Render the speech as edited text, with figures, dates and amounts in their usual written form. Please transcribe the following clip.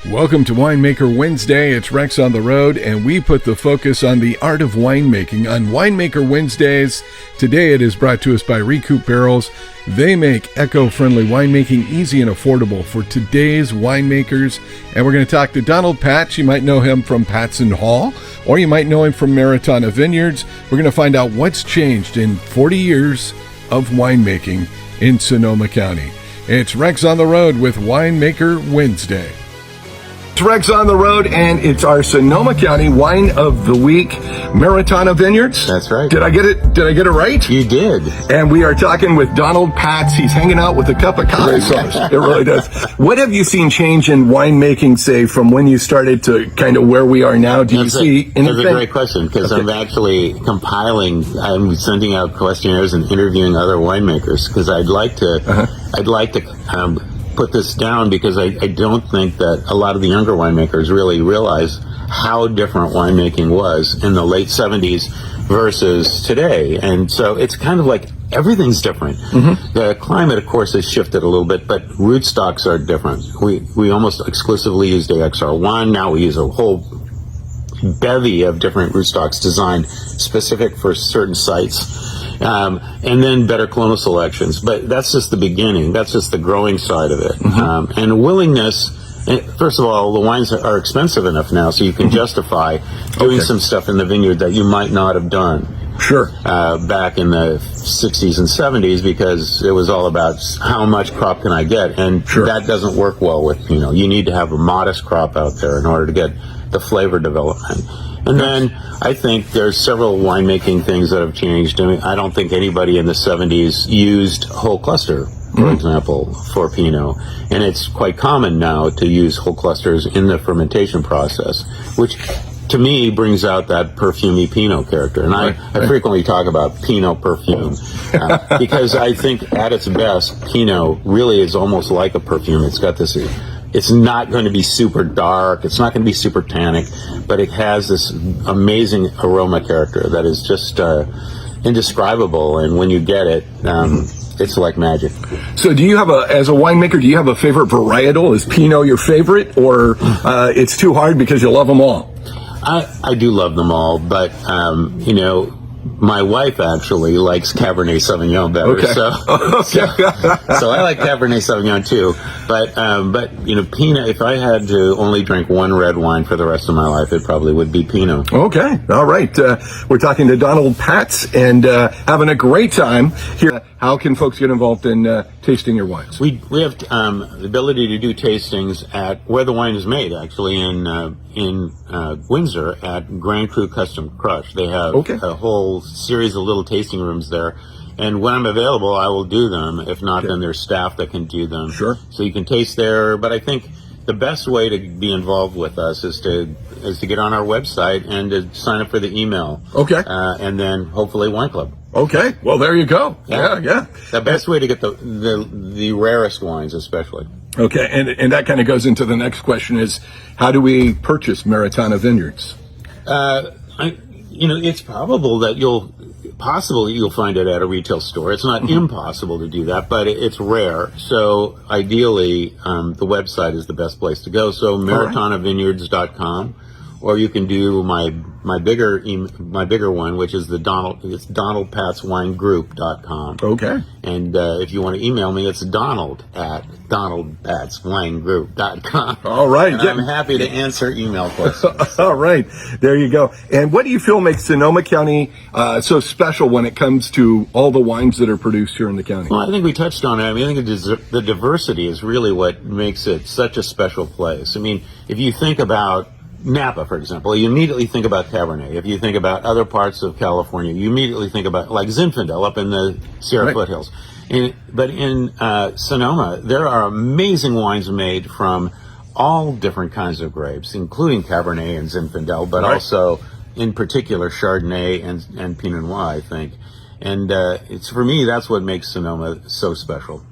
Welcome to Winemaker Wednesday. It's Rex on the road, and we put the focus on the art of winemaking on Winemaker Wednesdays. Today it is brought to us by Recoup Barrels. They make eco-friendly winemaking easy and affordable for today's winemakers. And we're going to talk to Donald Patz. You might know him from Patz and Hall, or you might know him from Maritana Vineyards. We're going to find out what's changed in 40 years of winemaking in Sonoma County. It's Rex on the road with Winemaker Wednesday. It's Rex on the road, and it's our Sonoma County Wine of the Week, Maritana Vineyards. That's right. Did I get it right? You did. And we are talking with Donald Patz. He's hanging out with a cup of coffee sauce. It really does. What have you seen change in winemaking, say, from when you started to kind of where we are now? Do you see anything? That's a great question, because I'm actually I'm sending out questionnaires and interviewing other winemakers, because I'd like to put this down, because I don't think that a lot of the younger winemakers really realize how different winemaking was in the late 70s versus today. And so it's kind of like everything's different. Mm-hmm. The climate, of course, has shifted a little bit, but rootstocks are different. We almost exclusively used AXR1. Now we use a whole bevy of different rootstocks designed specific for certain sites. And then better clonal selections. But that's just the beginning. That's just the growing side of it. Mm-hmm. And willingness, first of all, the wines are expensive enough now, so you can justify doing some stuff in the vineyard that you might not have done. Sure. Back in the 60s and 70s, because it was all about how much crop can I get. And that doesn't work well with Pinot. You need to have a modest crop out there in order to get the flavor development. And then I think there's several winemaking things that have changed. I mean, I don't think anybody in the 70s used whole cluster, for example, for Pinot. And it's quite common now to use whole clusters in the fermentation process, which to me brings out that perfumey Pinot character. And I frequently talk about Pinot perfume, because I think at its best, Pinot really is almost like a perfume. It's got this... It's not going to be super dark. It's not going to be super tannic, but it has this amazing aroma character that is just indescribable. And when you get it, it's like magic. So do you have as a winemaker, do you have a favorite varietal? Is Pinot your favorite, or it's too hard because you love them all? I do love them all, but, my wife actually likes Cabernet Sauvignon better, so I like Cabernet Sauvignon too. But Pinot. If I had to only drink one red wine for the rest of my life, it probably would be Pinot. Okay, all right. We're talking to Donald Patz and having a great time here. How can folks get involved in tasting your wines? We have the ability to do tastings at where the wine is made, actually in Windsor at Grand Cru Custom Crush. They have a whole series of little tasting rooms there. And when I'm available, I will do them. If not, then there's staff that can do them. Sure. So you can taste there. But I think the best way to be involved with us is to get on our website and to sign up for the email. Okay. And then hopefully Wine Club. Okay. Well, there you go. Yeah. The best way to get the rarest wines, especially. Okay. And that kind of goes into the next question: is how do we purchase Maritana Vineyards? It's probable that you'll find it at a retail store. It's not impossible to do that, but it's rare. So ideally, the website is the best place to go. So MaritanaVineyards.com, or you can do my bigger one, which is it's DonaldPatzWineGroup.com. Okay. And if you want to email me, it's Donald@DonaldPatzWineGroup.com. All right. I'm happy to answer email questions. All right. There you go. And what do you feel makes Sonoma County so special when it comes to all the wines that are produced here in the county? Well, I think we touched on it. I think the diversity is really what makes it such a special place. I mean, if you think about Napa, for example, you immediately think about Cabernet. If you think about other parts of California, you immediately think about like Zinfandel up in the Sierra foothills. But in Sonoma, there are amazing wines made from all different kinds of grapes, including Cabernet and Zinfandel, but also in particular Chardonnay and Pinot Noir, I think. And for me, that's what makes Sonoma so special.